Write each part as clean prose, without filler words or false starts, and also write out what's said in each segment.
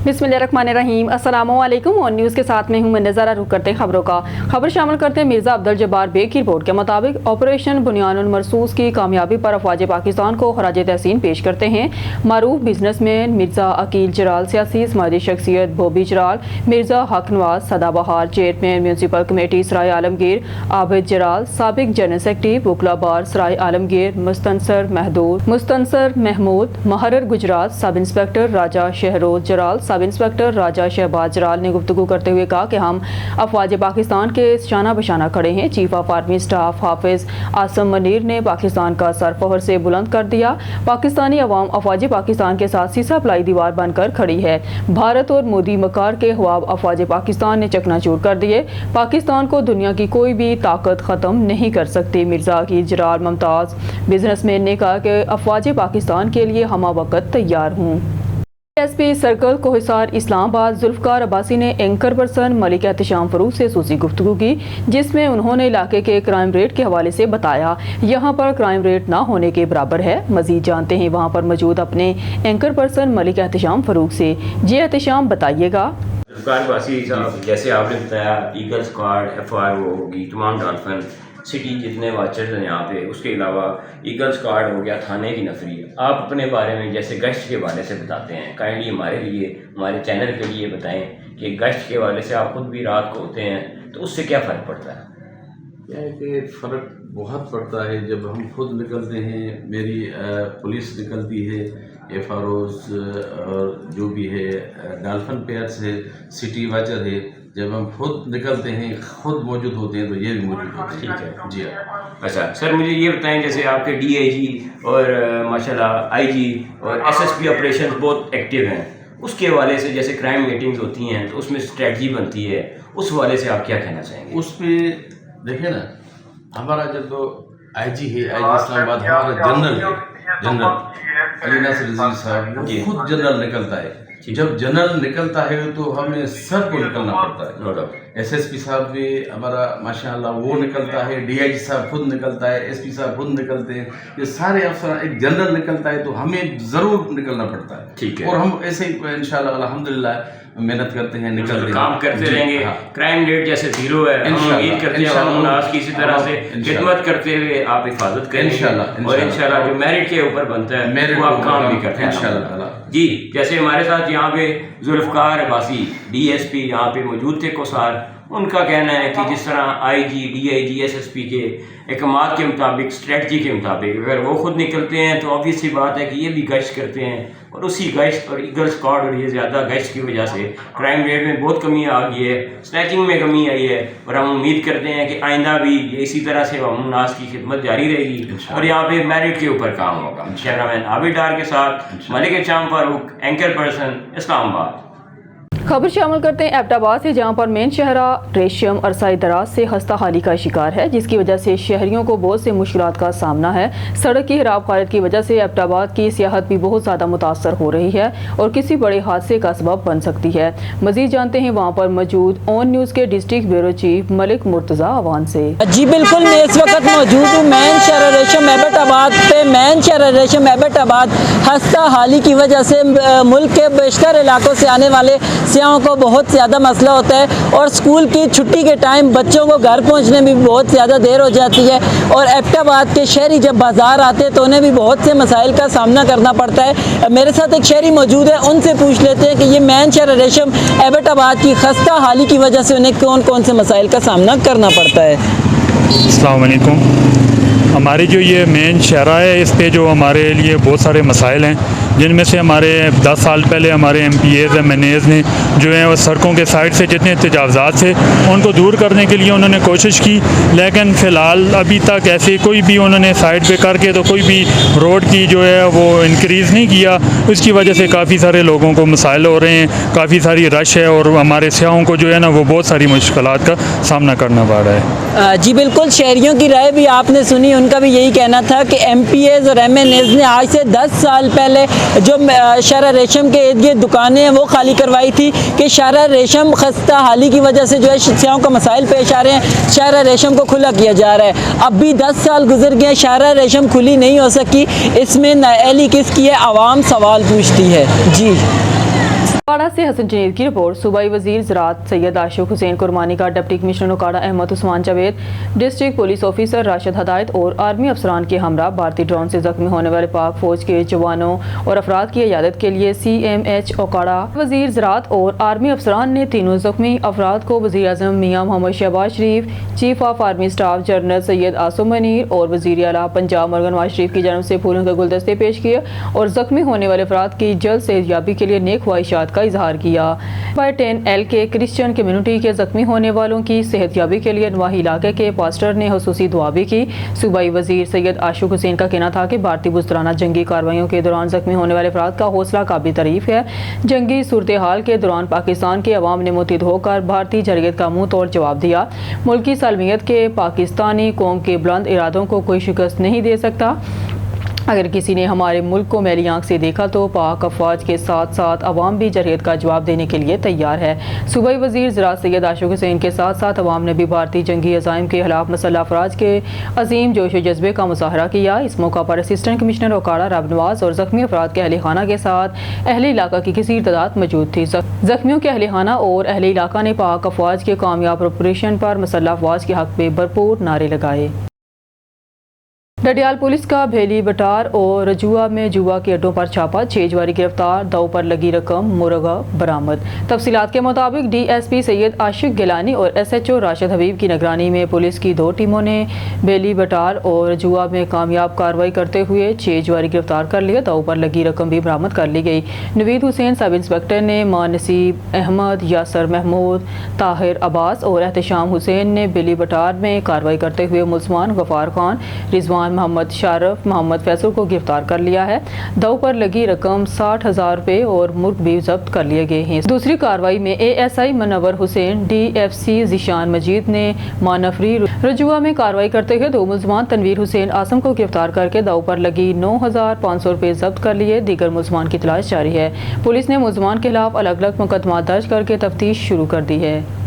बिस्मिल्लाहिर्रहमानिर्रहीम। अस्सलामुअलैकुम। On news के साथ में हूँ मैं नज़ारा। रुक करते हैं खबरों का। खबर शामिल करते हैं मिर्ज़ा अब्दुल जब्बार बेग की रिपोर्ट के मुताबिक ऑपरेशन बुनियानुल मरसूस की कामयाबी पर अफवाज पाकिस्तान को खराज तहसीन पेश करते हैं। मारूफ बिजनेसमैन मिर्ज़ा अकील जराल, सियासी समाजी शख्सियत बॉबी जराल, मिर्ज़ा हक नवाज सदाबहार, चेयरमैन म्यूनसिपल कमेटी सराय आलमगीर आबिद जराल, साबिक जनरल सेक्रेटरी वकला बार सराय आलमगीर मुस्तनसर महमूद, महरर गुजरात, सब इंस्पेक्टर राजा शहरोज जराल, सब इंस्पेक्टर राजा शहबाज जराल ने गुफ्तगू करते हुए कहा कि हम अफवाज पाकिस्तान के शाना बशाना खड़े हैं। चीफ ऑफ आर्मी स्टाफ हाफिज आसम मनीर ने पाकिस्तान का सर फहर से बुलंद कर दिया। पाकिस्तानी अवाम अफवाज पाकिस्तान के साथ सीसा पलाई दीवार बनकर खड़ी है। भारत और मोदी मकार के ख्वाब अफवाज पाकिस्तान ने चकनाचूर कर दिए। पाकिस्तान को दुनिया की कोई भी ताकत ख़त्म नहीं कर सकती। मिर्ज़ा अकील जराल मुमताज़ बिजनेसमैन ने कहा कि अफवाज पाकिस्तान के लिए हमा वक्त तैयार हूँ। एसपी सर्कल कोहिसार इस्लामाबाद जुल्फ़कार अब्बासी ने एंकर पर्सन मलिक एहतशाम फरूख से सूसी गुफ्तगू की, जिसमें उन्होंने इलाके के क्राइम रेट के हवाले से बताया यहाँ पर क्राइम रेट ना होने के बराबर है। मजीद जानते हैं वहाँ पर मौजूद अपने एंकर पर्सन मलिक एहतशाम फरूख से। जी एहतशाम बताइएगा। जुल्फ़कार अब्बासी साहब, जैसे आपने बताया ईगल स्क्वाड FRO होगी, तमाम डॉल्फिन सिटी जितने वाचर्स हैं यहाँ पे, उसके अलावा ईगल स्क्वाड हो गया, थाने की नफरी। आप अपने बारे में जैसे गश्त के हवाले से बताते हैं, काइंडली हमारे लिए हमारे चैनल के लिए बताएं कि गश्त के हवाले से आप खुद भी रात को होते हैं तो उससे क्या फ़र्क पड़ता है? क्या है कि फ़र्क बहुत पड़ता है जब हम खुद निकलते हैं। मेरी पुलिस निकलती है, FROs और जो भी है डॉल्फिन पेयर्स है, सिटी वाचर है। जब हम खुद निकलते हैं, खुद मौजूद होते हैं तो ये भी मौजूद होते हैं। ठीक है जी हाँ। अच्छा सर, मुझे ये बताएं जैसे आपके DIG और माशाल्लाह IG और SSP ऑपरेशन बहुत एक्टिव हैं, उसके हवाले से जैसे क्राइम मीटिंग्स होती हैं तो उसमें स्ट्रेटजी बनती है, उस हवाले से आप क्या कहना चाहेंगे? उस पर देखिए ना, हमारा जब तो IG है, IG इस्लामाबाद हमारा जनरल अली नासिर रज़ी साहब, वो खुद जनरल निकलता है। जब जनरल निकलता है तो हमें सब को निकलना पड़ता है। SSP साहब भी हमारा माशाल्लाह वो निकलता है, DIG साहब खुद निकलता है, SP साहब खुद निकलते हैं। ये सारे अफसर, एक जनरल निकलता है तो हमें ज़रूर निकलना पड़ता है। ठीक है। और हम ऐसे ही इंशाल्लाह अल्हम्दुलिल्लाह मेहनत करते हैं, निकलते हैं, काम करते रहेंगे। क्राइम रेट जैसे 0 है, हम उम्मीद करते हैं हम की इसी तरह से खिदमत करते हुए आप हिफाजत करेंगे इंशाल्लाह। और इंशाल्लाह जो मेरिट के ऊपर बनता है वो आप काम भी करते हैं इंशाल्लाह। जी, जैसे हमारे साथ यहाँ पे जुल्फ़कार अब्बासी DSP यहाँ पे मौजूद थे कोसार, उनका कहना है कि जिस तरह IG DIG SSP के अहकामात के मुताबिक, स्ट्रेटजी के मुताबिक अगर वो खुद निकलते हैं तो ऑब्वियस सी बात है कि ये भी गश्त करते हैं, और उसी गश्त और ईगल स्क्वाड और ये ज़्यादा गश्त की वजह से क्राइम रेट में बहुत कमी आ गई है, स्नैचिंग में कमी आई है। और हम उम्मीद करते हैं कि आइंदा भी इसी तरह से नास की खिदमत जारी रहेगी और यहाँ पे मेरिट के ऊपर काम होगा। कैमरामैन आबिद डार के साथ मलिक एहतशाम फारूक, एंकर पर्सन, इस्लामाबाद। खबर शामिल करते हैं एबटाबाद से, जहां पर मेन शहरा रेशम अरसाई दराज से खस्ता हाली का शिकार है, जिसकी वजह से शहरियों को बहुत से मुश्किलात का सामना है। सड़क की खराब हालत की वजह से एबटाबाद की सियाहत भी बहुत ज़्यादा मुतासर हो रही है और किसी बड़े हादसे का सबब बन सकती है। मजीद जानते हैं वहाँ पर मौजूद ऑन न्यूज़ के district bureau chief Malik Murtaza Awan से। जी बिल्कुल, मैं इस वक्त मौजूद हूँ मेन शहरा रेशम एबटाबाद पे। मेन शहरा रेशम एबटाबाद खस्ता हाली की वजह से मुल्क के बेशतर इलाकों से आने वाले सियाहों को बहुत ज़्यादा मसला होता है, और स्कूल की छुट्टी के टाइम बच्चों को घर पहुंचने में बहुत ज़्यादा देर हो जाती है, और एबटाबाद के शहरी जब बाज़ार आते हैं तो उन्हें भी बहुत से मसाइल का सामना करना पड़ता है। मेरे साथ एक शहरी मौजूद है, उनसे पूछ लेते हैं कि ये मेन शहर रेशम एबटाबाद की खस्ता हाली की वजह से उन्हें कौन कौन से मसाइल का सामना करना पड़ता है। अस्सलाम वालेकुम। हमारी जो ये मेन शहरा है, इस पे जो हमारे लिए बहुत सारे मसाइल हैं, जिनमें से हमारे 10 साल पहले हमारे MPAs MNAs ने जो है वो सड़कों के साइड से जितने तजावज़ात थे उनको दूर करने के लिए उन्होंने कोशिश की, लेकिन फ़िलहाल अभी तक ऐसे कोई भी उन्होंने साइड पे करके तो कोई भी रोड की जो है वो इंक्रीज़ नहीं किया। उसकी वजह से काफ़ी सारे लोगों को मसाइल हो रहे हैं, काफ़ी सारी रश है और हमारे सियाहों को जो है ना वो बहुत सारी मुश्किलात का सामना करना पड़ रहा है। जी बिल्कुल, शहरियों की राय भी आपने सुनी, उनका भी यही कहना था कि MPAs और MNAs ने आज से 10 साल पहले जो शहरा रेशम के इर्द गिर्द दुकानें हैं वो खाली करवाई थी कि शहरा रेशम खस्ता हाली की वजह से जो है सियाहों का मसाइल पेश आ रहे हैं, शहरा रेशम को खुला किया जा रहा है। अब भी 10 साल गुजर गए, शहरा रेशम खुली नहीं हो सकी। इसमें नाअहली किसकी है? आवाम सवाल पूछती है। जी ओकाड़ा से हसन जनीद की रिपोर्ट। सूबाई वजीर ज़राअत सैयद आशिक हुसैन कुरबानी का deputy commissioner Okara Ahmed Usman Javed, district police officer Rashid हदायत और आर्मी अफसरान के हमरा भारतीय ड्रोन से जख्मी होने वाले पाक फौज के जवानों और अफराद की इयादत के लिए CMH ओकाड़ा वजीर ज़राअत और आर्मी अफसरान ने तीनों जख्मी अफराद को वज़ीर आज़म Mian Muhammad Shahbaz Sharif, chief of army staff general Syed Asim Munir और वज़ीर आला पंजाब मरगन नवाज शरीफ की जानब से फूलों के गुलदस्ते पेश किए और जख्मी होने वाले अफराद की जल्द सेहतयाबी के लिए नेक ख्वाहिशात का इजहार किया। 10L के क्रिश्चियन कम्युनिटी के जख्मी होने वालों की सेहतयाबी के लिए नवाही इलाके के पास्टर ने खुसूसी दुआ भी की। सूबाई वजीर सैयद आशिक हुसैन का कहना था कि भारतीय बुज़दराना जंगी कार्रवाइयों के दौरान जख्मी होने वाले अफराद का हौसला काबिल तारीफ है। जंगी सूरत हाल के दौरान पाकिस्तान के अवाम ने मुत्तहिद होकर भारतीय जरगत का मुंह तोड़ जवाब दिया। मुल्की सालमियत के पाकिस्तानी कौम के बुलंद इरादों को कोई शिकस्त नहीं दे सकता। अगर किसी ने हमारे मुल्क को मैली आंख से देखा तो पाक अफवाज के साथ साथ अवाम भी जरगत का जवाब देने के लिए तैयार है। सूबाई वजीर ज़राअत सैयद आशिक हुसैन के साथ साथ अवाम ने भी भारतीय जंगी अज़ाइम के खिलाफ मसल्ह अफराज के अजीम जोश व जज्बे का मुजाहरा किया। इस मौका पर असिस्टेंट कमिश्नर ओकाड़ा रब नवाज और जख्मी अफराद के अहल खाना के साथ अहले इलाका की कसीर तादाद मौजूद थी। जख्मियों के अहल खाना और अहले इलाका ने पाक अफवाज के कामयाब ऑपरेशन पर मसल्ह अफवाज के हक में भरपूर नारे लगाए। डडियाल पुलिस का भेली बटार और रजुआ में जुआ के अड्डों पर छापा, 6 जवारी गिरफ्तार, दाव पर लगी रकम मुर्गा बरामद। तफसीलात के मुताबिक DSP सैयद आशिक गिलानी और SHO राशिद हबीब की निगरानी में पुलिस की 2 टीमों ने भेली बटार और रजुआ में कामयाब कार्रवाई करते हुए 6 जवारी गिरफ्तार कर लिया। दाव पर लगी रकम भी बरामद कर ली गई। नवीद हुसैन सब इंस्पेक्टर ने मां नसीब अहमद, यासर महमूद, ताहिर अब्बास और एहतशाम हुसैन ने भेली बटार में कार्रवाई करते हुए मुल्ज़मान गफ़ार खान, रिजवान मोहम्मद शारफ, मोहम्मद फैसल को गिरफ्तार कर लिया है। दाव पर लगी रकम 60,000 रुपए और मुर्ग भी जब्त कर लिए गए हैं। दूसरी कार्रवाई में ASI मनवर हुसैन, DFC जिशान मजीद ने मानफरी रजुआ में कार्रवाई करते हुए 2 मुल्ज़मान तनवीर हुसैन आसम को गिरफ्तार करके दाव पर लगी 9,500 रुपए जब्त कर लिए। दीगर मुल्ज़मान की तलाश जारी है। पुलिस ने मुल्ज़मान के खिलाफ अलग अलग मुकदमा दर्ज करके तफ्तीश शुरू कर दी है।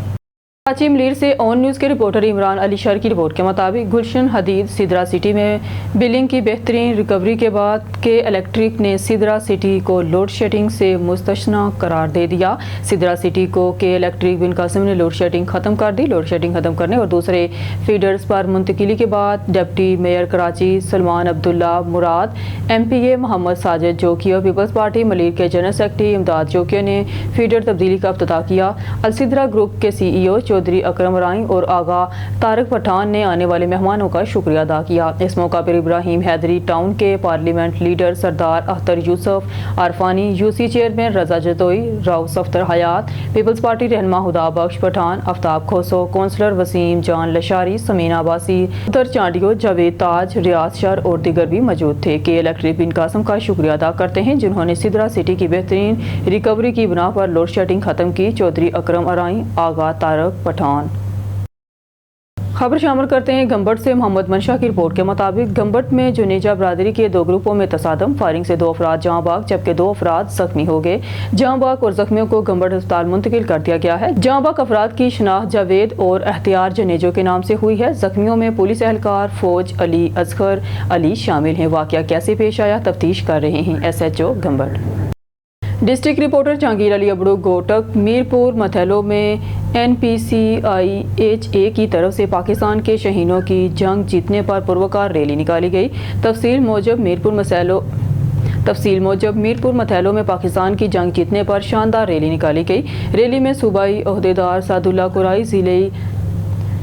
कराची मलीर से ऑन न्यूज़ के रिपोर्टर इमरान अली शर की रिपोर्ट के मुताबिक गुलशन हदीद सिदरा सिटी में बिलिंग की बेहतरीन रिकवरी के बाद के इलेक्ट्रिक ने सिदरा सिटी को लोड शेडिंग से मुस्तस्ना करार दे दिया। सिदरा सिटी को के इलेक्ट्रिक बिन कासिम ने लोड शेडिंग ख़त्म कर दी। लोड शेडिंग ख़त्म करने और दूसरे फीडर्स पर मुंतकिली के बाद deputy mayor Karachi Salman Abdullah Murad, MPA Mohammad Sajid Jokhio, Peoples Party Malir के जनरल सेक्रेटरी इमदाद जोकिया ने फीडर तब्दीली का इफ्तिताह किया। अलसिदरा ग्रुप के CEO चौधरी अकरम राई और आगा तारक पठान ने आने वाले मेहमानों का शुक्रिया अदा किया। इस मौका पर इब्राहिम हैदरी, टाउन के पार्लियामेंट लीडर सरदार अख्तर यूसुफ अरफानी, UC चेयरमैन रजा जदोई, राव सफ्तर हयात, पीपल्स पार्टी रहनुमा हुदा बख्श पठान, आफ्ताब खोसो, कौंसलर वसीम जान लशारी, समीना अब्बासी, उतर चांडियो, जावेद ताज, रियाज शर और दीगर भी मौजूद थे। के इलेक्ट्रिक बिन कासिम का शुक्रिया अदा करते हैं जिन्होंने सिदरा सिटी की बेहतरीन रिकवरी की बिना पर लोड शेडिंग खत्म की। चौधरी अकरम राई, आगा तारक पठान। खबर शामिल करते हैं गंबट से। मोहम्मद मनशा की रिपोर्ट के मुताबिक गंबट में जुनेजा बरादरी के 2 ग्रुपों में तसादम, फायरिंग से 2 अफराद जहां बाग जबकि 2 अफराद जख्मी हो गए। जहां बाग और जख्मियों को गंबट अस्पताल मुंतकिल कर दिया गया है। जहां बाग अफराद की शनाख्त जावेद और एहतियार जनेजो के नाम से हुई है। जख्मियों में पुलिस एहलकार, फौज, अली असगर अली शामिल हैं। वाकया कैसे पेश आया, तफ्तीश कर रहे हैं SHO Gambat. District reporter Jahangir Ali Abro Ghotki. Mirpur Mathelo में NPCIHA की तरफ से पाकिस्तान के शहीदों की जंग जीतने पर पुरवकार रैली निकाली गई। तफसील मौजब मीरपुर मथैलो में पाकिस्तान की जंग जीतने पर शानदार रैली निकाली गई। रैली में सूबाई ओहदेदार सादुल्ला कुराई,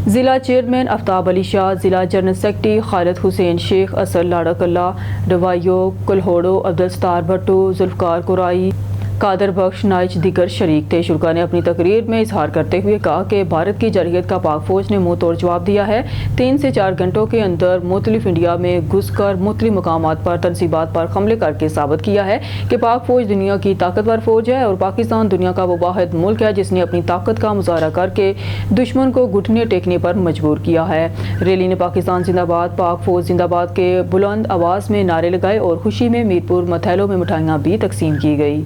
ज़िला चेयरमैन आफ्ताब अली शाह, ज़िला जनरल सेक्रेटरी खालिद हुसैन शेख, असर लाड़कल्ला, डवाइयो कुल्होड़ो, अब्दुल सत्तार भट्टू, जुल्फकार कुराई, कादर बख्श नाइच दीगर शरीक थे। शुरा ने अपनी तकरीर में इजहार करते हुए कहा कि भारत की जरगत का पाक फौज ने मुंह तोड़ जवाब दिया है। 3 से 4 घंटों के अंदर मुख्तलिफ इंडिया में घुसकर मुख्तलिफ मकामात पर तनसीबात पर हमले करके साबित किया है कि पाक फौज दुनिया की ताकतवर फौज है और पाकिस्तान दुनिया का वो वाहिद मुल्क है जिसने अपनी ताकत का मुजाहरा करके दुश्मन को घुटने टेकने पर मजबूर किया है। रैली ने पाकिस्तान जिंदाबाद, पाक फौज जिंदाबाद के बुलंद आवाज़ में नारे लगाए और खुशी में मीरपुर मथैलो में मिठाइयाँ भी तकसीम की गई।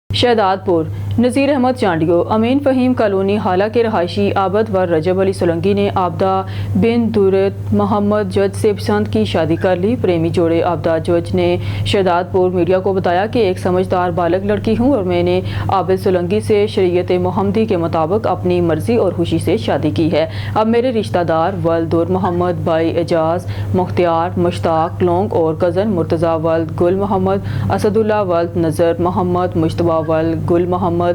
शहदादपुर नज़ीर अहमद चांडियो अमीन फ़हीम कॉलोनी हाला के रहायशी आबद व रजब अली सोलंकी ने आबदा बिन दुरत मोहम्मद जज से पसंद की शादी कर ली। प्रेमी जोड़े आबदा जज ने शहदादपुर मीडिया को बताया कि एक समझदार बालग लड़की हूँ और मैंने आबिद सोलंकी से शरीयत मोहम्मदी के मुताबिक अपनी मर्ज़ी और खुशी से शादी की है। अब मेरे रिश्तेदार वल्द दुर मोहम्मद भाई एजाज मुख्तियार मुश्ताक लोंग और कज़न मुर्तज़ा वल्द गुल मोहम्मद असदुल्ला वल्द नज़र मोहम्मद मुश्तबा वल्द गुल मोहम्मद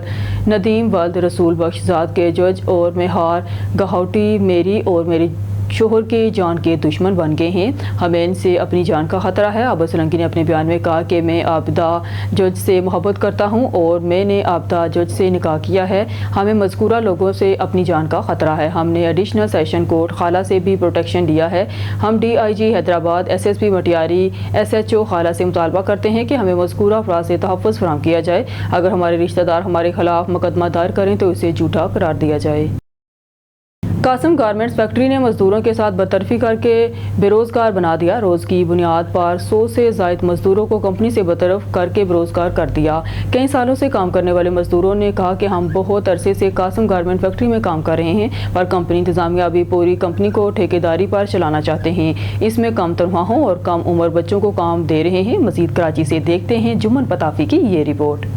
नदीम वल्द रसूल बख्शजाद के जज और मेहार गहौटी मेरी और मेरी शोहर के जान के दुश्मन बन गए हैं। हमें इनसे अपनी जान का ख़तरा है। आबिद सोलंकी ने अपने बयान में कहा कि मैं आबिदा जज से मोहब्बत करता हूं और मैंने आबिदा जज से निकाह किया है। हमें मज़कूरा लोगों से अपनी जान का ख़तरा है। हमने एडिशनल सेशन कोर्ट खाला से भी प्रोटेक्शन लिया है। हम DIG Hyderabad SSP Matiari SHO खाला से मुतालबा करते हैं कि हमें मज़कूरा अफराद से तहफ़्फ़ुज़ फराहम किया जाए। अगर हमारे रिश्तेदार हमारे खिलाफ मुकदमा दायर करें तो इसे झूठा करार दिया जाए। कासिम गारमेंट्स फैक्ट्री ने मजदूरों के साथ बदतरफी करके बेरोजगार बना दिया। रोज़ की बुनियाद पर 100 से ज़ायद मजदूरों को कंपनी से बरतरफ करके बेरोजगार कर दिया। कई सालों से काम करने वाले मजदूरों ने कहा कि हम बहुत अरसे से कासिम गारमेंट फैक्ट्री में काम कर रहे हैं, पर कंपनी इंतजामिया अभी पूरी कंपनी को ठेकेदारी पर चलाना चाहते हैं। इसमें कम तनख्वाहों और कम उम्र बच्चों को काम दे रहे हैं। मजीद कराची से देखते हैं जुम्मन पताफी की ये report.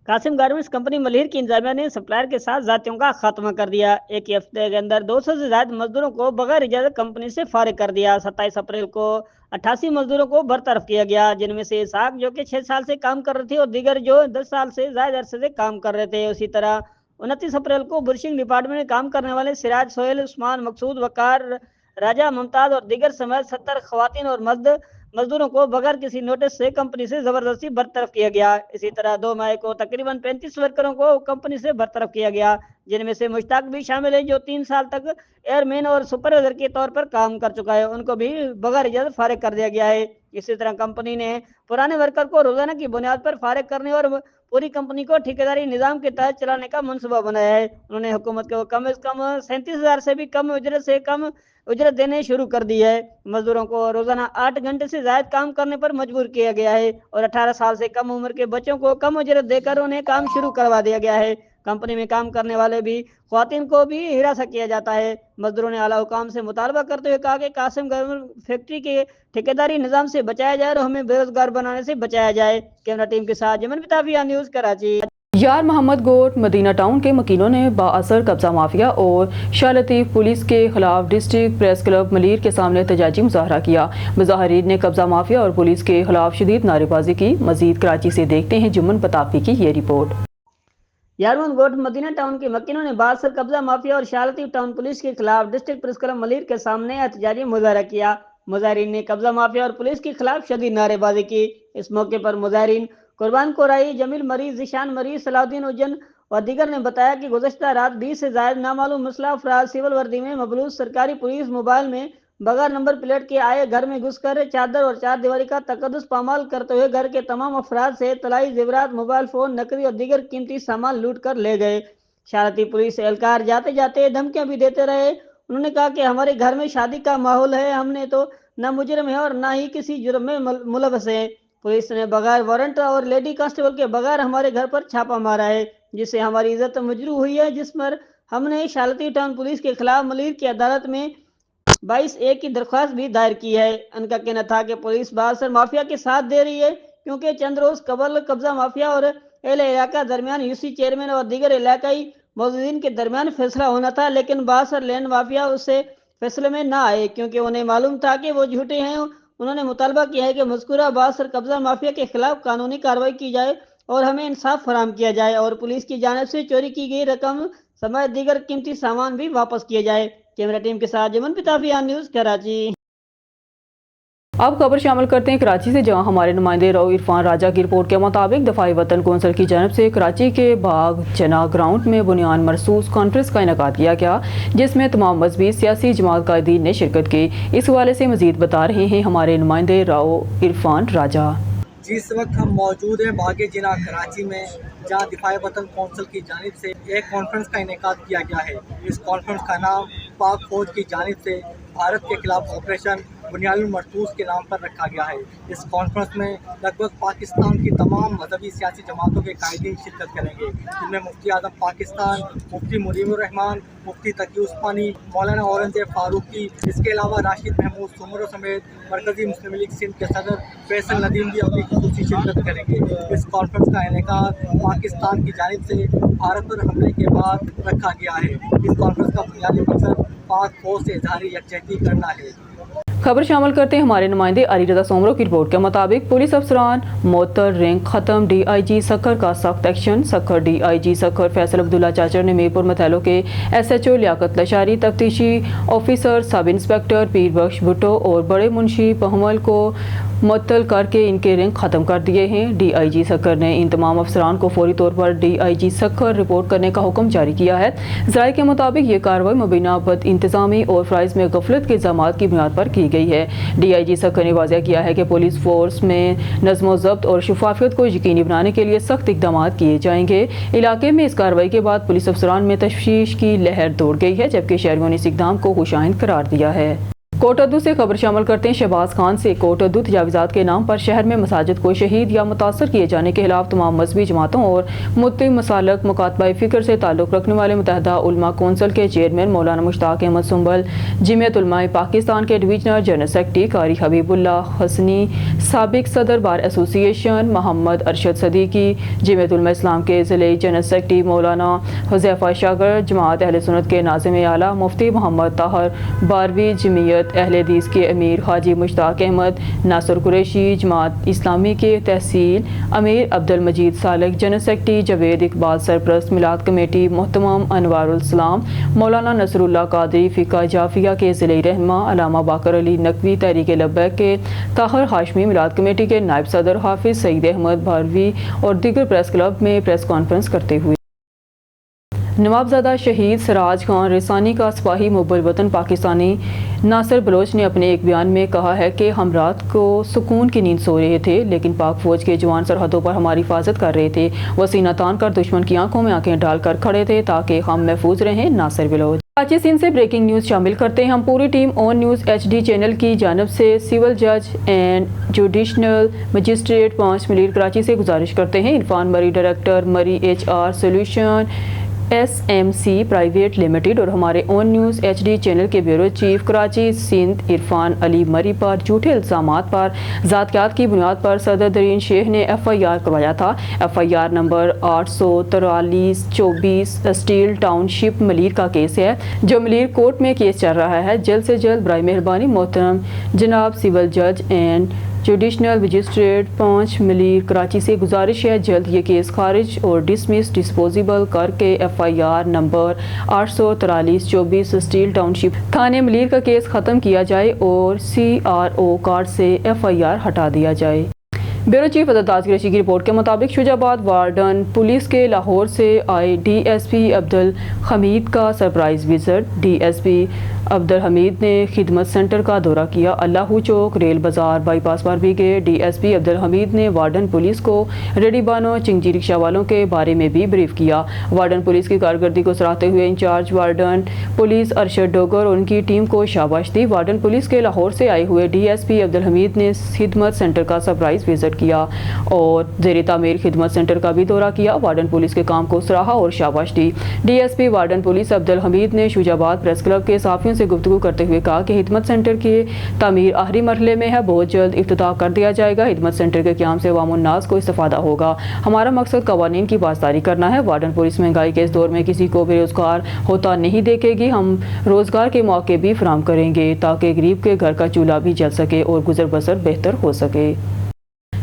Qasim garments company Malir की इंतजामिया ने सप्लायर के साथ जातियों का खात्मा कर दिया। एक ही हफ्ते के अंदर 200 से ज्यादा मजदूरों को बगैर इजाजत कंपनी से फारिग कर दिया। 27 अप्रैल को 88 मजदूरों को बरतरफ किया गया, जिनमें से इसाक जो कि 6 साल से काम कर रहे थे और दीगर जो 10 साल से ज्यादा अरसे से काम कर रहे थे। उसी तरह 29 अप्रैल को बुर्शिंग डिपार्टमेंट में काम करने वाले सिराज, सोहेल, उस्मान, मकसूद, वकार, राजा, मुमताज और दीगर समेत 70 खवातीन और मर्द मजदूरों को बगैर किसी नोटिस से कंपनी से जबरदस्ती बरतरफ किया गया। इसी तरह 2 मई को तकरीबन 35 वर्करों को कंपनी से बरतरफ किया गया, जिनमें से मुश्ताक भी शामिल है जो 3 साल तक एयरमैन और सुपरवाइजर के तौर पर काम कर चुका है। उनको भी बगैर इजाजत फारिग कर दिया गया है। इसी तरह कंपनी ने पुराने वर्कर को रोजाना की बुनियाद पर फारिग करने और पूरी कंपनी को ठेकेदारी निजाम के तहत चलाने का मनसूबा बनाया है। उन्होंने हुकूमत को कम से कम 37,000 से भी कम उजरत देने शुरू कर दी है। मजदूरों को रोजाना 8 घंटे से ज्यादा काम करने पर मजबूर किया गया है और 18 साल से कम उम्र के बच्चों को कम उजरत देकर उन्हें काम शुरू करवा दिया गया है। कंपनी में काम करने वाले भी ख्वातीन को भी हिरासा किया जाता है। मजदूरों ने आला हुकाम से मुतालबा करते हुए कहा कि कासिम गारमेंट फैक्ट्री के ठेकेदारी निजाम से बचाया जाए और हमें बेरोजगार बनाने से बचाया जाए। कैमरा टीम के साथ जमन बिताफिया, न्यूज़ कराची। यार मोहम्मद गोट मदीना टाउन के मकीनों ने बाअसर कब्जा माफिया और शाह लतीफ पुलिस के खिलाफ डिस्ट्रिक्ट प्रेस क्लब मलीर के सामने एहतजाजी मुजाहरा किया। मुजाहरीन ने कब्जा माफिया और पुलिस के खिलाफ शदीद नारेबाजी की। मजीद कराची से देखते हैं जुम्मन पताफी की ये रिपोर्ट। यारमोहम्मद गोट मदीना टाउन के मकीनों ने बाअसर कब्जा माफिया और शाह लतीफ टाउन पुलिस के खिलाफ डिस्ट्रिक्ट प्रेस क्लब मलीर के सामने एहतजाजी मुजाहरा किया। मुजाहरीन ने कब्जा माफिया और पुलिस के खिलाफ शदीद नारेबाजी की। इस मौके पर मुजाहरीन कुर्बान कोराई, जमील मरीज, जिशान मरीज, सलाउद्दीन उज्जैन और दीगर ने बताया कि गुज़श्ता रात 20 से ज्यादा नामालूम मुसल्लह अफराद सिविल वर्दी में मबलूस सरकारी पुलिस मोबाइल में बगैर नंबर प्लेट के आए घर में घुसकर चादर और चार दीवारी का तकद्दुस पामाल करते हुए घर के तमाम अफराद से तलाई जेवरात, मोबाइल फोन, नकदी और दीगर कीमती सामान लूट कर ले गए। शाह लतीफ पुलिस एहलकार जाते जाते धमकियां भी देते रहे। उन्होंने कहा कि हमारे घर में शादी का माहौल है, हमने तो न मुजरिम है और न ही किसी जुर्म में मुलव्वस है। पुलिस ने बगैर वारंट और लेडी कांस्टेबल के बगैर हमारे घर पर छापा मारा है, जिससे हमारी इज्जत मजरू हुई है, जिस पर हमने शाह लतीफ टाउन पुलिस के खिलाफ मलीर की अदालत में 22A की दरख्वास्त भी दायर की है। उनका कहना था कि पुलिस बाअसर माफिया के साथ दे रही है, क्योंकि चंद रोज कबल कब्जा माफिया और एहले इलाका दरमियान UC चेयरमैन और दीगर इलाकाई मौजूदीन के दरमियान फैसला होना था, लेकिन बाअसर लैंड माफिया उससे फैसले में ना आए, क्योंकि उन्हें मालूम था कि वो झूठे हैं। उन्होंने मुतालबा किया है कि मज़कूरा बाअसर कब्जा माफिया के खिलाफ कानूनी कार्रवाई की जाए और हमें इंसाफ फराहम किया जाए और पुलिस की जानिब से चोरी की गई रकम समेत दीगर कीमती सामान भी वापस किया जाए। कैमरा टीम के साथ जमन पिताफिया, न्यूज़ कराची। अब खबर शामिल करते हैं कराची से, जहां हमारे नुमाइंदे राव इरफान राजा की रिपोर्ट के मुताबिक दफाई वतन कौंसिल की जानिब से कराची के बाग जना ग्राउंड में बुनियान मरसूस कॉन्फ्रेंस का इनेकाद किया गया, जिसमें तमाम मजहबी सियासी जमात कायदीन ने शिरकत की। इस हवाले से मजीद बता रहे हैं हमारे नुमाइंदे राव इरफान राजा। जिस वक्त हम मौजूद हैं बाग जना कराची में, जहाँ दफाई वतन कौंसिल की जानिब से एक कॉन्फ्रेंस का इनेकाद किया गया है। इस कॉन्फ्रेंस का नाम पाक फौज की जानिब से भारत के खिलाफ ऑपरेशन बुनियानुल मरसूस के नाम पर रखा गया है। इस कॉन्फ्रेंस में लगभग पाकिस्तान की तमाम मजहबी सियासी जमातों के कायदीन शिरकत करेंगे, जिनमें मुफ्ती आजम पाकिस्तान, मुफ्ती मुनीरुर रहमान, मुफ्ती तकी उस्मानी, मौलाना औरंगजेब फारूकी, इसके अलावा राशिद महमूद सुमरो समेत मरकजी मुस्लिम लीग सिंध के सदर फैसल नदीम भी अपनी खुसूसी शिरकत करेंगे। इस कॉन्फ्रेंस का इनेकाद पाकिस्तान की जानिब से भारत पर हमले के बाद रखा गया है। इस कॉन्फ्रेंस का बुनियादी मकसद पाक फौज से इजहारी यकजहती करना है। खबर शामिल करते हैं हमारे नुमाइंदे अली रजा सोमरो की रिपोर्ट के मुताबिक पुलिस अफसरान मोतर रैंक खत्म, DIG सक्खर का सख्त एक्शन। सक्खर DIG सक्खर फैसल अब्दुल्ला चाचर ने मीरपुर मथैलो के SHO लियाकत लशारी, तफ्तीशी officer sub inspector Pir Bakhsh Bhutto और बड़े मुंशी पहमल को मुअत्तल करके इनके रैंक ख़त्म कर दिए हैं। DIG सक्खर ने इन तमाम अफसरान को फौरी तौर पर DIG सक्खर रिपोर्ट करने का हुक्म जारी किया है। ज़राए के मुताबिक ये कार्रवाई मुबीना बद इंतज़ामी और फ़राइज़ में गफलत के इल्ज़ामात की बुनियाद पर की गई है। DIG सक्खर ने वाज़ेह किया है कि पुलिस फोर्स में नज़्म व ज़ब्त और शफाफियत को यकीनी बनाने के लिए सख्त इक़दाम किए जाएंगे। इलाके में इस कार्रवाई के बाद पुलिस अफसरान में तशवीश की लहर दौड़ गई है, जबकि शहरियों ने इस इक़दाम को खुशाइंद करार दिया है। कोटअद्दू से खबर शामिल करते हैं शहबाज खान से। कोटअद्दू तजावीज़ात के नाम पर शहर में मसाजिद को शहीद या मुतासर किए जाने के खिलाफ तमाम मजहबी जमातों और मुत्तफ़िक़ मसालक मुकातबा फ़िक्र से ताल्लुक़ रखने वाले मुत्तहिदा उलमा कौंसिल के चेयरमैन मौलाना मुश्ताक अहमद सुंबल, जमीयत उलमा पाकिस्तान के डिवीजनल जनरल सेक्रेटरी कारी हबीबुल्लाह हसनी, साबिक सदर बार एसोसिएशन मोहम्मद अरशद सदीकी, जमीयत उलमा इस्लाम के ज़िले जनरल सेक्रेटरी मौलाना हुज़ैफ़ा शागर, जमात अहले सुन्नत के नाज़िम आला मुफ्ती मोहम्मद ताहर बारवी, जमीयत अहले हदीस के अमीर हाजी मुश्ताक अहमद, नासर कुरैशी, जमात इस्लामी के तहसील अमीर अब्दुल मजीद सालक, जनरल सेक्रेटरी जवेद इकबाल, सरप्रस्त मिलाद कमेटी मोहतरम अनवारुल सलाम, मौलाना नसरुल्लाह कादरी, फ़िका जाफिया के ज़िले रहनमा अलामा बाकर अली नकवी, तहरीक लब्बैक के ताहर हाशमी, मिलाद कमेटी के नायब सदर हाफिज़ सईद अहमद भारवी और दीगर प्रेस क्लब में प्रेस कॉन्फ्रेंस करते हुए नवाबजादा शहीद सिराज खान रिसानी का सिपाही मुहब्बुल वतन पाकिस्तानी नासिर बलोच ने अपने एक बयान में कहा है कि हम रात को सुकून की नींद सो रहे थे, लेकिन पाक फौज के जवान सरहदों पर हमारी हिफाजत कर रहे थे। वो सीना तान कर दुश्मन की आंखों में आंखें डालकर खड़े थे ताकि हम महफूज रहें। नासिर बलोच। कराची सिंध से ब्रेकिंग न्यूज़ शामिल करते हैं हम। पूरी team on news HD channel की जानब से सिविल जज एंड जुडिशनल मजिस्ट्रेट 5 मिलीर कराची से गुजारिश करते हैं इरफान मरी, डायरेक्टर मरी HR solution SMC private limited और हमारे ऑन न्यूज़ HD चैनल के ब्यूरो चीफ कराची सिंध इरफान अली मरी पर झूठे इल्ज़ामात पर ज़ातियात की बुनियाद पर सदर दरीन शेख ने FIR करवाया था। FIR number 843/24 steel township Malir का केस है, जो मलीर कोर्ट में केस चल रहा है। जल्द से जल्द बराए मेहरबानी मोहतरम जनाब सिविल जज एंड जुडिशनल मजिस्ट्रेट 5 मिलीर कराची से गुजारिश है जल्द ये केस खारिज और डिस्पोजेबल करके FIR नंबर 843/24 स्टील टाउनशिप थाने मलीर का केस ख़त्म किया जाए और CRO कार्ड से FIR हटा दिया जाए। ब्यूरो चीफ अददाज कुरैशी की रिपोर्ट के मुताबिक शुजाबाद वार्डन पुलिस के लाहौर से आए DSP अब्दुल हमीद का surprise visit. DSP Abdul Hamid ने खिदमत सेंटर का दौरा किया। अल्लाहू चौक, रेल बाजार, बाईपास पर भी गए। DSP अब्दुल हमीद ने वार्डन पुलिस को रेडी बानो चिंगजी रिक्शा वालों के बारे में भी ब्रीफ किया। वार्डन पुलिस की कारकर्दगी को सराहते हुए incharge warden police Arshad Dogar और उनकी टीम को शाबाश दी। वार्डन पुलिस के लाहौर से आए हुए DSP अब्दुल हमीद ने खिदमत सेंटर का सरप्राइज विजिट किया और ज़ेरे तामीर खिदमत सेंटर का भी दौरा किया। वार्डन पुलिस के काम को सराहा और शाबाश दी। DSP warden police Abdul Hamid ने शुजाबाद प्रेस क्लब के सहाफ़ियों से गुफ्तगू करते हुए कहा कि खिदमत सेंटर की तामीर आखिरी मरहले में है, बहुत जल्द इफ्तिताह कर दिया जाएगा। खिदमत सेंटर के क़याम से अवाम उन्नास को इस्तिफ़ादा होगा। हमारा मकसद कवानीन की पासदारी करना है। वार्डन पुलिस महंगाई के इस दौर में किसी को बेरोज़गार होता नहीं देखेगी। हम रोज़गार के मौके भी फराहम करेंगे ताकि गरीब के घर का चूल्हा भी जल सके और गुजर बसर बेहतर हो सके।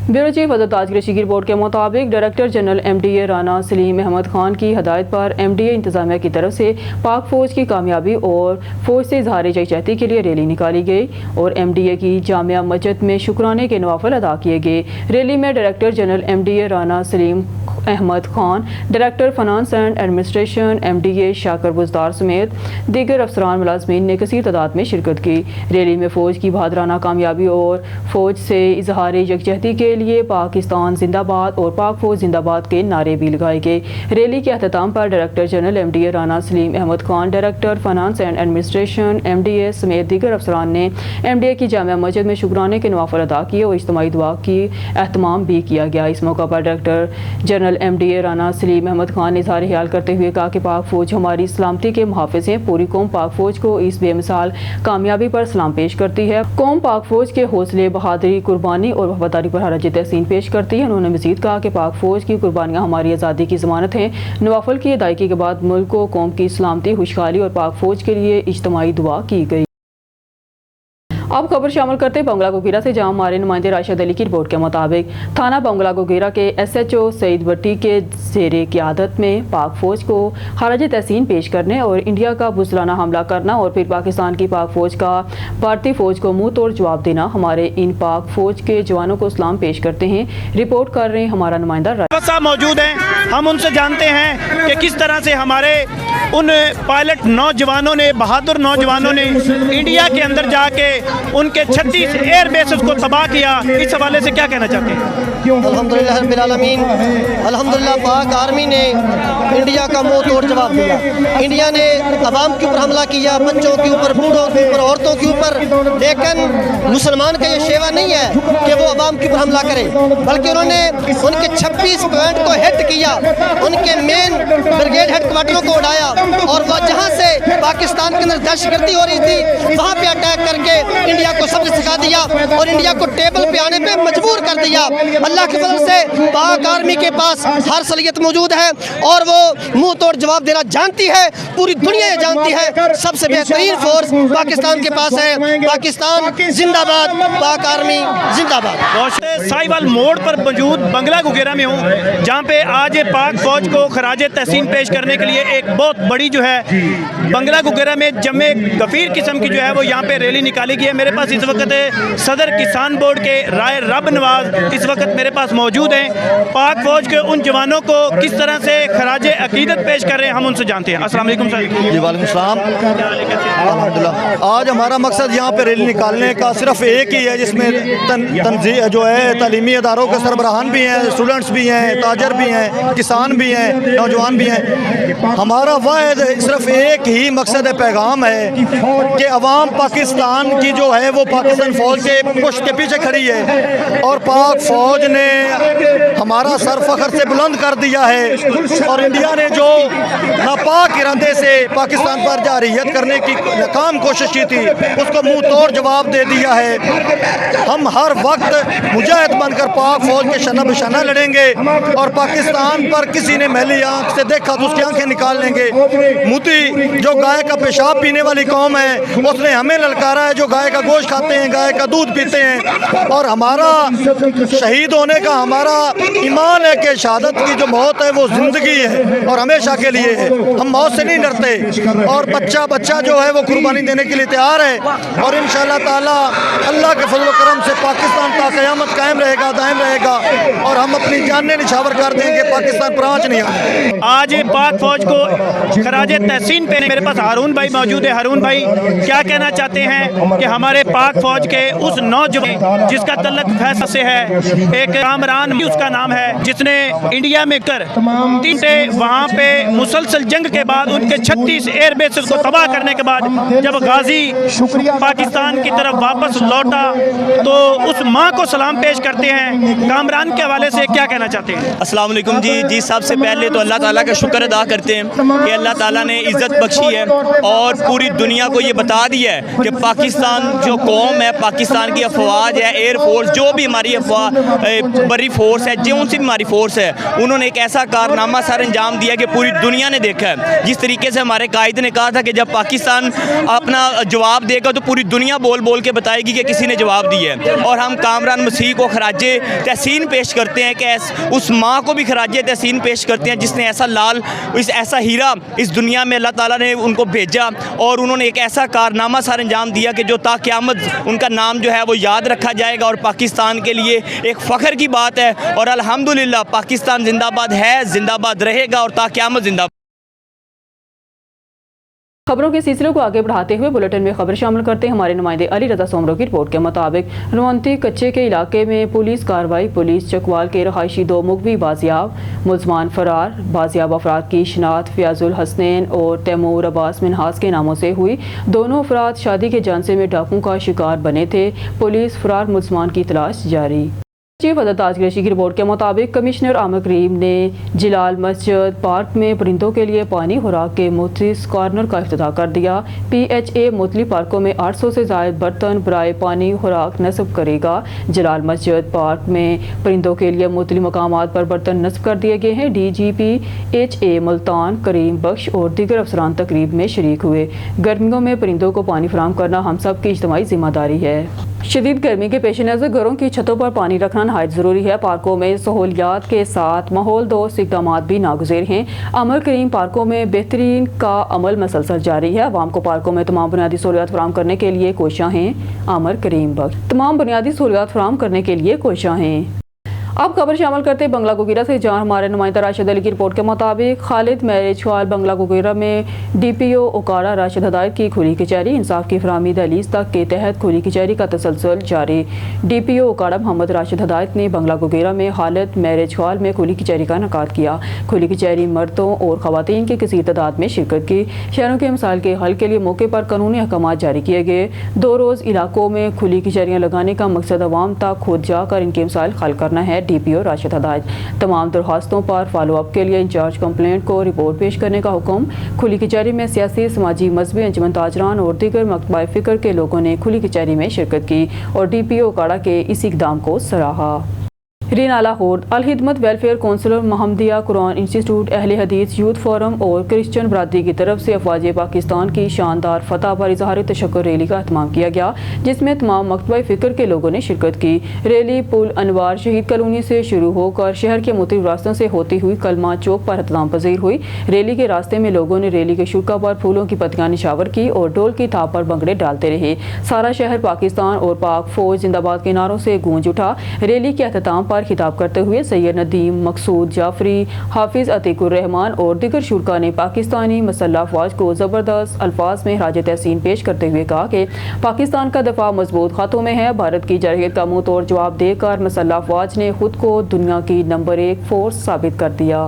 ब्यूरो चीफ अददाज कुरैशी की रिपोर्ट के मुताबिक director general MDA Rana Saleem Ahmed Khan की हदायत पर MDA इंतजामिया की तरफ से पाक फ़ौज की कामयाबी और फ़ौज से इज़हार यकजहती के लिए रैली निकाली गई और MDA की जामिया मस्जिद में शुक्राने के नवाफिल अदा किए गए। रैली में director general MDA Rana Saleem Ahmed Khan, director finance and administration MDA Shakir Buzdar سمیت دیگر افسران ملازمین نے کثیر تعداد میں شرکت کی۔ ریلی میں فوج کی بہادرانہ کامیابی اور فوج سے اظہار یکجہتی کے لیے پاکستان زندہ باد اور پاک فوج زندہ باد کے نعرے بھی لگائے گئے۔ ریلی کے اختتام پر director general MDA Rana Saleem Ahmed Khan, director finance and administration MDA سمیت دیگر افسران نے MDA کی جامع مسجد میں شکرانے کے نوافل ادا کیے اور اجتماعی دعا کی اہتمام بھی کیا گیا۔ اس موقع پر director general MDA Rana Saleem Ahmed Khan نے اظہار خیال کرتے ہوئے کہا کہ پاک فوج ہماری سلامتی کے محافظ ہیں۔ پوری قوم پاک فوج کو اس بے مثال کامیابی پر سلام پیش کرتی ہے۔ قوم پاک فوج کے حوصلے، بہادری، قربانی اور وفاداری پر خراج تحسین پیش کرتی ہے۔ انہوں نے مزید کہا کہ پاک فوج کی قربانیاں ہماری آزادی کی ضمانت ہیں۔ نوافل کی ادائیگی کے بعد ملک و قوم کی سلامتی، خوشحالی اور پاک فوج کے لیے اجتماعی دعا کی گئی۔ اب خبر شامل کرتے بنگلہ گوگیرہ سے، جہاں ہمارے نمائندے راشد علی کی رپورٹ کے مطابق تھانہ بنگلہ گوگیرہ کے SHO سعید بٹی کے زیر قیادت میں پاک فوج کو خراج تحسین پیش کرنے اور انڈیا کا بزدلانہ حملہ کرنا اور پھر پاکستان کی پاک فوج کا بھارتی فوج کو منہ توڑ جواب دینا، ہمارے ان پاک فوج کے جوانوں کو سلام پیش کرتے ہیں۔ رپورٹ کر رہے ہیں ہمارا نمائندہ صاحب موجود ہیں، ہم ان سے جانتے ہیں کہ کس طرح سے ہمارے ان پائلٹ نوجوانوں نے، بہادر نوجوانوں نے انڈیا کے اندر جا کے ان کے 36 ایئر بیسز کو تباہ کیا۔ اس حوالے سے کیا کہنا چاہتے ہیں؟ الحمدللہ رب العالمین، الحمدللہ پاک آرمی نے انڈیا کا منہ توڑ جواب دیا۔ انڈیا نے عوام کے اوپر حملہ کیا، بچوں کے اوپر، بوڑھوں کے اوپر، عورتوں کے اوپر، لیکن مسلمان کا یہ شیوا نہیں ہے کہ وہ عوام کے اوپر حملہ کرے، بلکہ انہوں نے ان کے 26 پوائنٹ کو ہٹ کیا، ان کے مین بریگیڈ ہیڈ کوارٹروں کو اڑایا اور وہ جہاں سے پاکستان کے اندر دہشت گردی ہو رہی تھی وہاں پہ اٹیک کر کے انڈیا کو سبق سکھا دیا اور انڈیا کو ٹیبل پہ آنے پہ مجبور کر دیا۔ اللہ کے فضل سے پاک آرمی کے پاس ہر صلاحیت موجود ہے اور وہ منہ توڑ جواب دینا جانتی ہے، پوری دنیا یہ جانتی ہے۔ سب سے بہترین فورس پاکستان کے پاس ہے۔ پاکستان زندہ باد، پاک آرمی زندہ باد۔ سائیوال موڑ پر موجود بنگلہ گوگیرہ میں ہوں، جہاں پہ آج پاک فوج کو خراج تحسین پیش کرنے کے لیے ایک بہت بڑی جو ہے بنگلہ گوگیرہ میں جمع غفیر قسم کی جو ہے وہ یہاں پہ ریلی نکالی گئی ہے۔ میرے پاس اس وقت صدر کسان بورڈ کے رائے رب نواز اس وقت میرے پاس موجود ہیں۔ پاک فوج کے ان جوانوں کو کس طرح سے خراج عقیدت پیش کر رہے ہیں ہم ان سے جانتے ہیں۔ السلام علیکم سر۔ جی وعلیکم السلام۔ الحمدللہ آج ہمارا مقصد یہاں پہ ریلی نکالنے کا صرف ایک ہی ہے، جس میں تنظیم جو ہے تعلیمی اداروں کے سربراہان بھی ہیں، اسٹوڈنٹس بھی ہیں، تاجر بھی ہیں، کسان بھی ہیں، نوجوان بھی ہیں۔ ہمارا واحد صرف ایک ہی مقصد پیغام ہے کہ عوام پاکستان کی جو ہے وہ پاکستان فوج کے پشت کے پیچھے کھڑی ہے اور پاک فوج نے ہمارا سر فخر سے بلند کر دیا ہے اور انڈیا نے جو ناپاک ارادے سے پاکستان پر جارحیت کرنے کی ناکام کوشش کی تھی اس کو منہ توڑ جواب دے دیا ہے۔ ہم ہر وقت مجاہد بن کر پاک فوج کے شانہ بشانہ لڑیں گے اور پاکستان پر کسی نے میلی آنکھ سے دیکھا تو اس کی آنکھیں نکال لیں گے۔ موتی جو گائے کا پیشاب پینے والی قوم ہے اس نے ہمیں للکارا ہے، جو گائے کا گوشت کھاتے ہیں، گائے کا دودھ پیتے ہیں، اور ہمارا شہید ہونے کا ہمارا ایمان ہے کہ شہادت کی جو موت ہے وہ زندگی ہے اور ہمیشہ کے لیے ہے۔ ہم موت سے نہیں ڈرتے اور بچہ جو ہے وہ قربانی دینے کے لیے تیار ہے اور انشاءاللہ تعالی اللہ کے فضل و کرم سے پاکستان تا قیامت قائم رہے گا، دائم رہے گا اور ہم اپنی جانیں نچھاور کر دیں گے، پاکستان پر آنچ نہیں آئے۔ آج پاک فوج کو خراج تحسین پہ میرے پاس ہارون بھائی موجود ہے۔ ہارون بھائی کیا کہنا چاہتے ہیں کہ ہمارے پاک فوج کے اس نوجوان جس کا تعلق فیصلہ سے ہے، ایک کامران اس کا نام ہے، جس نے انڈیا میں کر وہاں پہ مسلسل جنگ کے بعد ان کے 36 ایئر بیسز کو تباہ کرنے کے بعد جب غازی پاکستان کی طرف واپس لوٹا تو اس ماں کو سلام پیش کرتے ہیں۔ کامران کے حوالے سے کیا کہنا چاہتے ہیں؟ السلام علیکم جی سب سے پہلے تو اللہ تعالیٰ کا شکر ادا کرتے ہیں کہ اللہ تعالیٰ نے عزت بخشی ہے اور پوری دنیا کو یہ بتا دیا ہے کہ پاکستان جو قوم ہے، پاکستان کی افواج ہے، ایئر فورس، جو بھی ہماری بری فورس ہے، جو سی بھی ہماری فورس ہے، انہوں نے ایک ایسا کارنامہ سر انجام دیا کہ پوری دنیا نے دیکھا ہے۔ جس طریقے سے ہمارے قائد نے کہا تھا کہ جب پاکستان اپنا جواب دے گا تو پوری دنیا بول بول کے بتائے گی کہ کسی نے جواب دیا ہے، اور ہم کامران مسیح کو خراج تحسین پیش کرتے ہیں کہ اس ماں کو بھی خراج تحسین پیش کرتے ہیں جس نے ایسا ایسا لال ایسا ہیرا اس دنیا میں اللہ تعالیٰ نے ان کو بھیجا اور انہوں نے ایک ایسا کارنامہ سر انجام دیا کہ جو تا قیامت ان کا نام جو ہے وہ یاد رکھا جائے گا اور پاکستان کے لیے ایک فخر کی بات ہے. اور الحمدللہ پاکستان زندہ باد ہے, زندہ باد رہے گا اور تا قیامت زندہ باد. خبروں کے سلسلے کو آگے بڑھاتے ہوئے بلیٹن میں خبر شامل کرتے ہیں. ہمارے نمائندے علی رضا سومرو کی رپورٹ کے مطابق روانتی کچے کے علاقے میں پولیس کارروائی. پولیس چکوال کے رہائشی 2 مغوی بازیاب, ملزمان فرار. بازیاب افراد کی شناخت فیاض الحسنین اور تیمور عباس منہاس کے ناموں سے ہوئی. دونوں افراد شادی کے جانسے میں ڈاکوں کا شکار بنے تھے. پولیس فرار ملزمان کی تلاش جاری. چیف حضرت تاج قریشی کی رپورٹ کے مطابق کمشنر عامر کریم نے جلال مسجد پارک میں پرندوں کے لیے پانی خوراک کے مختص کارنر کا افتتاح کر دیا. PHA مختلف پارکوں میں 800 سے زائد برتن برائے پانی خوراک نصب کرے گا. جلال مسجد پارک میں پرندوں کے لیے مختلف مقامات پر برتن نصب کر دیے گئے ہیں. DGP HA ملتان کریم بخش اور دیگر افسران تقریب میں شریک ہوئے. گرمیوں میں پرندوں کو پانی فراہم کرنا ہم سب کی اجتماعی ذمہ داری ہے. شدید گرمی کے پیش نظر گھروں کی چھتوں پر پانی رکھنا نہایت ضروری ہے. پارکوں میں سہولیات کے ساتھ ماحول دوست اقدامات بھی ناگزیر ہیں. عامر کریم پارکوں میں بہترین کا عمل مسلسل جاری ہے. عوام کو پارکوں میں تمام بنیادی سہولیات فراہم کرنے کے لیے کوشاں ہیں. عامر کریم بخش تمام بنیادی سہولیات فراہم کرنے کے لیے کوشاں ہیں. اب خبر شامل کرتے بنگلہ گوگیرہ سے, جہاں ہمارے نمائندہ راشد علی کی رپورٹ کے مطابق خالد میرج ہال بنگلہ گوگیرہ میں DPO اوکاڑا راشد ہدایت کی کھلی کچہری. انصاف کی فراہمی دہلیز تک کے تحت کھلی کچہری کا تسلسل جاری. DPO اوکاڑا محمد راشد ہدایت نے بنگلہ گوگیرہ میں خالد میرج ہال میں کھلی کچہری کا انعقاد کیا. کھلی کچہری مردوں اور خواتین کی کثیر تعداد میں شرکت کی. شہروں کے مسائل کے حل کے لیے موقع پر قانونی احکامات جاری کیے گئے. 2 روز علاقوں میں کھلی کچہریاں لگانے کا مقصد عوام تک خود جا کر ان کے مسائل حل کرنا ہے. DPO راشد ہدایت تمام درخواستوں پر فالو اپ کے لیے انچارج کمپلینٹ کو رپورٹ پیش کرنے کا حکم. کھلی کچہری میں سیاسی, سماجی, مذہبی, انجمن تاجران اور دیگر مکتبہ فکر کے لوگوں نے کھلی کچہری میں شرکت کی اور DPO اوکاڑا کے اس اقدام کو سراہا. رینا لاہور الخدمت ویلفیئر کونسلر محمدیہ قرآن انسٹیٹیوٹ اہل حدیث یوتھ فورم اور کرسچن برادری کی طرف سے افواج پاکستان کی شاندار فتح پر اظہار تشکر ریلی کا اہتمام کیا گیا, جس میں تمام مکتبہ فکر کے لوگوں نے شرکت کی. ریلی پل انوار شہید کالونی سے شروع ہو کر شہر کے مختلف راستوں سے ہوتی ہوئی کلمہ چوک پر اختتام پذیر ہوئی. ریلی کے راستے میں لوگوں نے ریلی کے شرکا پر پھولوں کی پتیاں نشاور کی اور ڈول کی تھاپ پر بھنگڑے ڈالتے رہے. سارا شہر پاکستان اور پاک فوج زندہ باد کے نعروں سے گونج اٹھا. ریلی کے اختتام پر خطاب کرتے ہوئے سید ندیم, مقصود جعفری, حافظ عتیق الرحمان اور دیگر شرکا نے پاکستانی مسلح افواج کو زبردست الفاظ میں خراج تحسین پیش کرتے ہوئے کہا کہ پاکستان کا دفاع مضبوط خطوں میں ہے. بھارت کی جرحیت کا منہ توڑ جواب دے کر مسلح افواج نے خود کو دنیا کی نمبر 1 فورس ثابت کر دیا.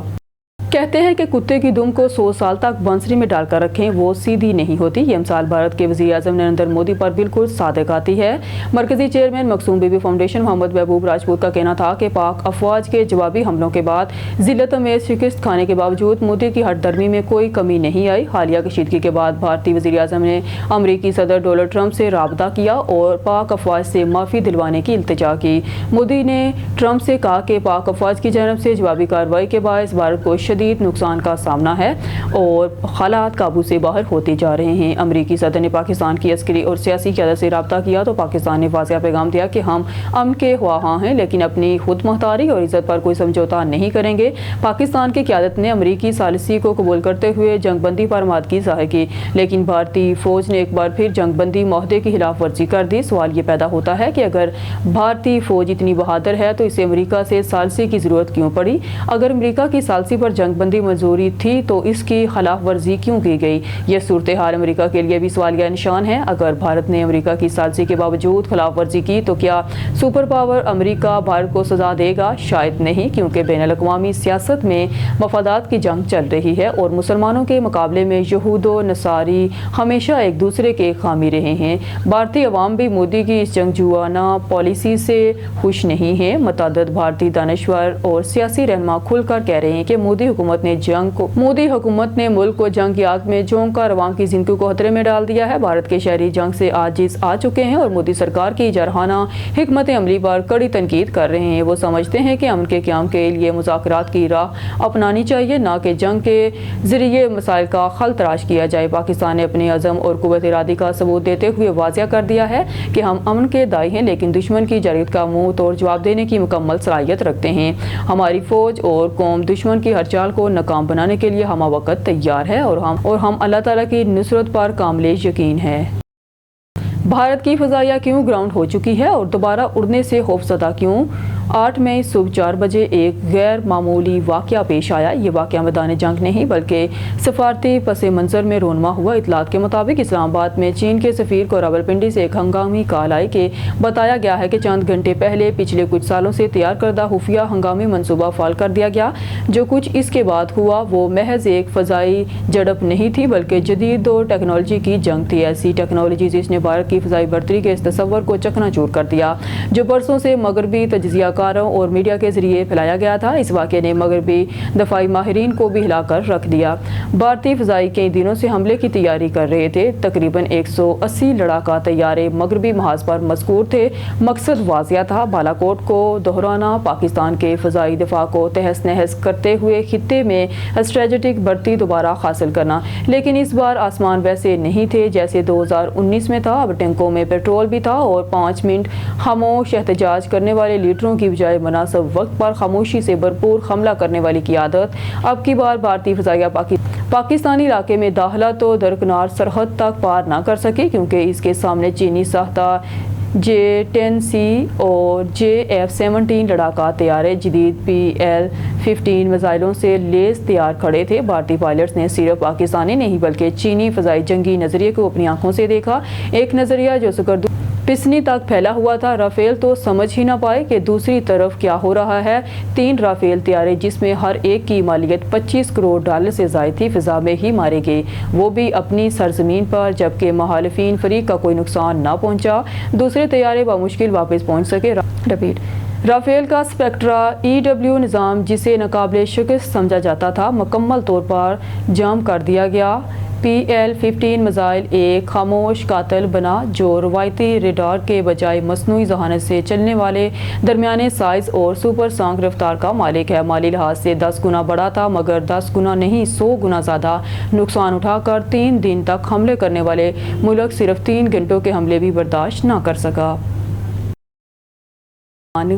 کہتے ہیں کہ کتے کی دم کو 100 سال تک بنسری میں ڈال کر رکھیں, وہ سیدھی نہیں ہوتی. یہ مثال بھارت کے وزیر اعظم نریندر مودی پر بالکل صادق آتی ہے. مرکزی چیئرمین مقصوم بی بی فاؤنڈیشن محمد محبوب راجپوت کا کہنا تھا کہ پاک افواج کے جوابی حملوں کے بعد ذلت امیز شکست کھانے کے باوجود مودی کی ہٹ درمی میں کوئی کمی نہیں آئی. حالیہ کشیدگی کے بعد بھارتی وزیر اعظم نے امریکی صدر ڈونلڈ ٹرمپ سے رابطہ کیا اور پاک افواج سے معافی دلوانے کی التجا کی. مودی نے ٹرمپ سے کہا کہ پاک افواج کی جانب سے جوابی کارروائی کے باعث بھارت کو شدید نقصان کا سامنا ہے اور حالات قابو سے باہر ہوتے جا رہے ہیں. امریکی صدر نے پاکستان کی عسکری اور سیاسی قیادت سے رابطہ کیا تو پاکستان نے واضح پیغام دیا کہ ہم امن کے خواہاں ہیں لیکن اپنی خود مختاری اور عزت پر کوئی سمجھوتا نہیں کریں گے. پاکستان کی قیادت نے امریکی ثالثی کو قبول کرتے ہوئے جنگ بندی پر آمادگی ظاہر کی, لیکن بھارتی فوج نے ایک بار پھر جنگ بندی معاہدے کی خلاف ورزی کر دی. سوال یہ پیدا ہوتا ہے کہ اگر بھارتی فوج اتنی بہادر ہے تو اسے امریکہ سے ثالثی کی ضرورت کیوں پڑی؟ اگر امریکہ کی ثالثی پر جنگ بندی منظوری تھی تو اس کی خلاف ورزی کیوں کی گئی؟ یہ صورتحال امریکہ کے لیے بھی سوالیہ نشان ہے. اگر بھارت نے امریکہ کی ثالثی کے باوجود خلاف ورزی کی تو کیا سپر پاور امریکہ بھارت کو سزا دے گا؟ شاید نہیں, کیونکہ بین الاقوامی سیاست میں مفادات کی جنگ چل رہی ہے اور مسلمانوں کے مقابلے میں یہود و نصاری ہمیشہ ایک دوسرے کے حامی رہے ہیں. بھارتی عوام بھی مودی کی اس جنگجوانہ پالیسی سے خوش نہیں ہیں. متعدد بھارتی دانشور اور سیاسی رہنما کھل کر کہہ رہے ہیں کہ مودی حکومت نے ملک کو جنگ کی آگ میں جھونک کر عوام کی زندگی کو خطرے میں ڈال دیا ہے. بھارت کے شہری جنگ سے عاجز آ چکے ہیں اور مودی سرکار کی جارحانہ حکمت عملی پر کڑی تنقید کر رہے ہیں. وہ سمجھتے ہیں کہ امن کے قیام کے لیے مذاکرات کی راہ اپنانی چاہیے, نہ کہ جنگ کے ذریعے مسائل کا حل تلاش کیا جائے. پاکستان نے اپنے عزم اور قوت ارادی کا ثبوت دیتے ہوئے واضح کر دیا ہے کہ ہم امن کے دائی ہیں لیکن دشمن کی جرأت کا منہ توڑ جواب دینے کی مکمل صلاحیت رکھتے ہیں. ہماری فوج اور قوم دشمن کی ہر چال صورتحال کو ناکام بنانے کے لیے ہمہ وقت تیار ہے اور ہم اللہ تعالیٰ کی نصرت پر کامل یقین ہے۔ بھارت کی فضائیہ کیوں گراؤنڈ ہو چکی ہے اور دوبارہ اڑنے سے خوفزدہ کیوں؟ 8 مئی صبح 4 بجے ایک غیر معمولی واقعہ پیش آیا۔ یہ واقعہ میدان جنگ نہیں بلکہ سفارتی پس منظر میں رونما ہوا۔ اطلاعات کے مطابق اسلام آباد میں چین کے سفیر کو راولپنڈی سے ایک ہنگامی کال آئی کہ بتایا گیا ہے کہ چند گھنٹے پہلے پچھلے کچھ سالوں سے تیار کردہ خفیہ ہنگامی منصوبہ فعال کر دیا گیا۔ جو کچھ اس کے بعد ہوا وہ محض ایک فضائی جھڑپ نہیں تھی بلکہ جدید دور ٹیکنالوجی کی جنگ تھی۔ ایسی ٹیکنالوجی جس نے بھارت کی فضائی برتری کے اس تصور کو چکنا چور کر دیا جو برسوں سے مغربی تجزیہ کاروں اور میڈیا کے ذریعے پھیلایا گیا تھا۔ اس واقعے نے مغربی دفاعی ماہرین کو بھی ہلا کر رکھ دیا۔ بھارتی فضائی کئی دنوں سے حملے کی تیاری کر رہے تھے۔ تقریباً 180 لڑاکا طیارے مغربی محاذ پر مذکور تھے۔ مقصد واضح تھا، بالاکوٹ کو دہرانا، پاکستان کے فضائی دفاع کو تہس نہس کرتے ہوئے خطے میں اسٹریٹجک برتی دوبارہ حاصل کرنا۔ لیکن اس بار آسمان ویسے نہیں تھے جیسے 2019 میں تھا۔ اب ٹینکوں میں پیٹرول بھی تھا اور 5 منٹ خاموش احتجاج کرنے والے لیڈروں کی بجائے مناسب وقت پر خاموشی سے بھرپور حملہ کرنے والی قیادت۔ اب کی بار بھارتی فضائیہ پاکستانی علاقے میں داخلہ تو درکنار سرحد تک پار نہ کر سکے کیونکہ اس کے سامنے چینی ساختہ J-10C اور JF-17 لڑاکا طیارے جدید PL-15 میزائلوں سے لیس تیار کھڑے تھے۔ بھارتی پائلٹس نے صرف پاکستانی نہیں بلکہ چینی فضائی جنگی نظریے کو اپنی آنکھوں سے دیکھا، ایک نظریہ جو سکردو پسنی تک پھیلا ہوا تھا۔ رافیل تو سمجھ ہی نہ پائے کہ دوسری طرف کیا ہو رہا ہے۔ 3 رافیل طیارے جس میں ہر ایک کی مالیت $25 کروڑ سے زائد تھی فضا میں ہی مارے گئے، وہ بھی اپنی سرزمین پر، جبکہ مخالفین فریق کا کوئی نقصان نہ پہنچا۔ دوسرے طیارے بمشکل واپس پہنچ سکے۔ رافیل کا اسپیکٹرا EW نظام جسے ناقابل شکست سمجھا جاتا تھا مکمل طور پر جام کر دیا گیا۔ PL-15 میزائل ایک خاموش قاتل بنا جو روایتی ریڈار کے بجائے مصنوعی ذہانت سے چلنے والے درمیانے سائز اور سپر سونک رفتار کا مالک ہے۔ مالی لحاظ سے 10 گنا بڑا تھا مگر 10 گنا نہیں 100 گنا زیادہ نقصان اٹھا کر 3 دن تک حملے کرنے والے ملک صرف 3 گھنٹوں کے حملے بھی برداشت نہ کر سکا۔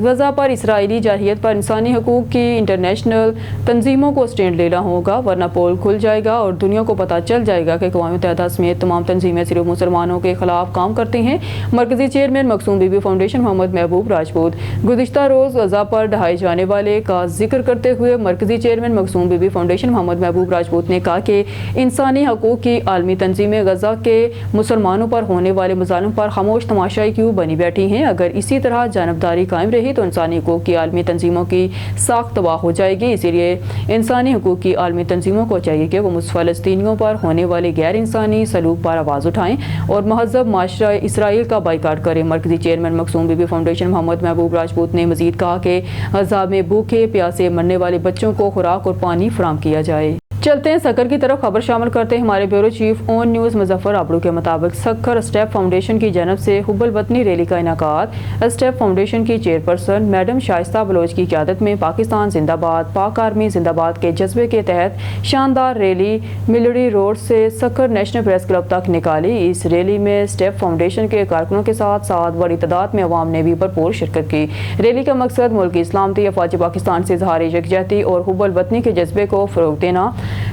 غزہ پر اسرائیلی جارحیت پر انسانی حقوق کی انٹرنیشنل تنظیموں کو سٹینڈ لینا ہوگا ورنہ پول کھل جائے گا اور دنیا کو پتہ چل جائے گا کہ اقوام متحدہ سمیت تمام تنظیمیں صرف مسلمانوں کے خلاف کام کرتی ہیں۔ مرکزی چیئرمین مقصوم بی بی فاؤنڈیشن محمد محبوب راجپوت گزشتہ روز غزہ پر ڈھائے جانے والے کا ذکر کرتے ہوئے مرکزی چیئرمین مقصوم بی بی فاؤنڈیشن محمد محبوب راجپوت نے کہا کہ انسانی حقوق کی عالمی تنظیمیں غزہ کے مسلمانوں پر ہونے والے مظالم پر خاموش تماشائی کیوں بنی بیٹھی ہیں۔ اگر اسی طرح جانبداری قائم رہی تو انسانی حقوق کی عالمی تنظیموں کی ساخت تباہ ہو جائے گی۔ اسی لیے انسانی حقوق کی عالمی تنظیموں کو چاہیے کہ وہ فلسطینیوں پر ہونے والے غیر انسانی سلوک پر آواز اٹھائیں اور مہذب معاشرہ اسرائیل کا بائیکاٹ کریں۔ مرکزی چیئرمین مقصوم بی بی فاؤنڈیشن محمد محبوب راجپوت نے مزید کہا کہ غزہ میں بھوکے پیاسے مرنے والے بچوں کو خوراک اور پانی فراہم کیا جائے۔ چلتے ہیں سکر کی طرف، خبر شامل کرتے ہیں ہمارے بیورو چیف اون نیوز مظفر آبڑو کے مطابق سکر اسٹیپ فاؤنڈیشن کی جانب سے حب الوطنی ریلی کا انعقاد۔ اسٹیپ فاؤنڈیشن کی چیئرپرسن میڈم شائستہ بلوچ کی قیادت میں پاکستان زندہ باد، پاک آرمی زندہ باد کے جذبے کے تحت شاندار ریلی ملڑی روڈ سے سکر نیشنل پریس کلب تک نکالی۔ اس ریلی میں اسٹیپ فاؤنڈیشن کے کارکنوں کے ساتھ ساتھ بڑی تعداد میں عوام نے بھی بھرپور شرکت کی۔ ریلی کا مقصد ملک کی سلامتی، افواج پاکستان سے اظہار یکجہتی اور حب الوطنی کے جذبے کو فروغ دینا۔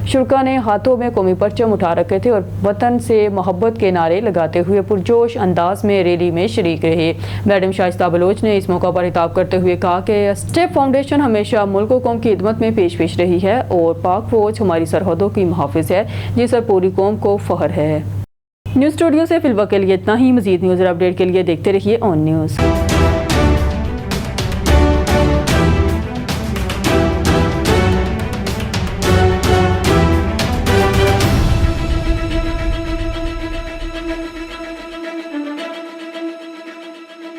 شرکا نے ہاتھوں میں قومی پرچم اٹھا رکھے تھے اور وطن سے محبت کے نعرے لگاتے ہوئے پرجوش انداز میں ریلی میں شریک رہے۔ میڈم شائستہ بلوچ نے اس موقع پر خطاب کرتے ہوئے کہا کہ اسٹیپ فاؤنڈیشن ہمیشہ ملک و قوم کی خدمت میں پیش رہی ہے اور پاک فوج ہماری سرحدوں کی محافظ ہے جس پر پوری قوم کو فخر ہے۔ نیوز اسٹوڈیو سے فی الوقت کے لیے اتنا ہی۔ مزید نیوز اور اپڈیٹ کے لیے دیکھتے رہیے اون نیوز۔